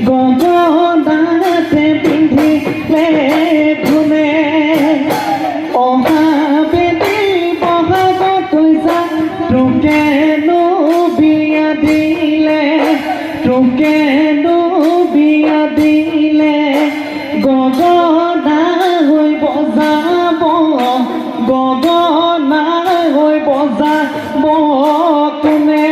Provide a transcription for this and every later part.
গগনাতে পিন্ধিলে ধুনে অহা বেদি বহাগত যা তোকেনো বিয়া দিলে তোকেনো বিয়া দিলে গগনা হৈ বজাব গগনা হৈ বজাব কোনে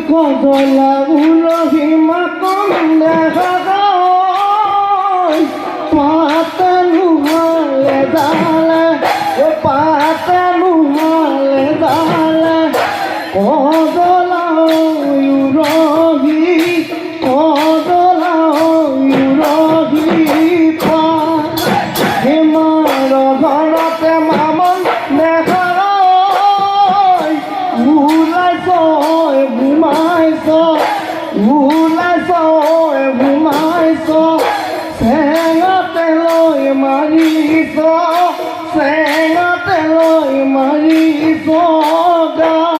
Gojala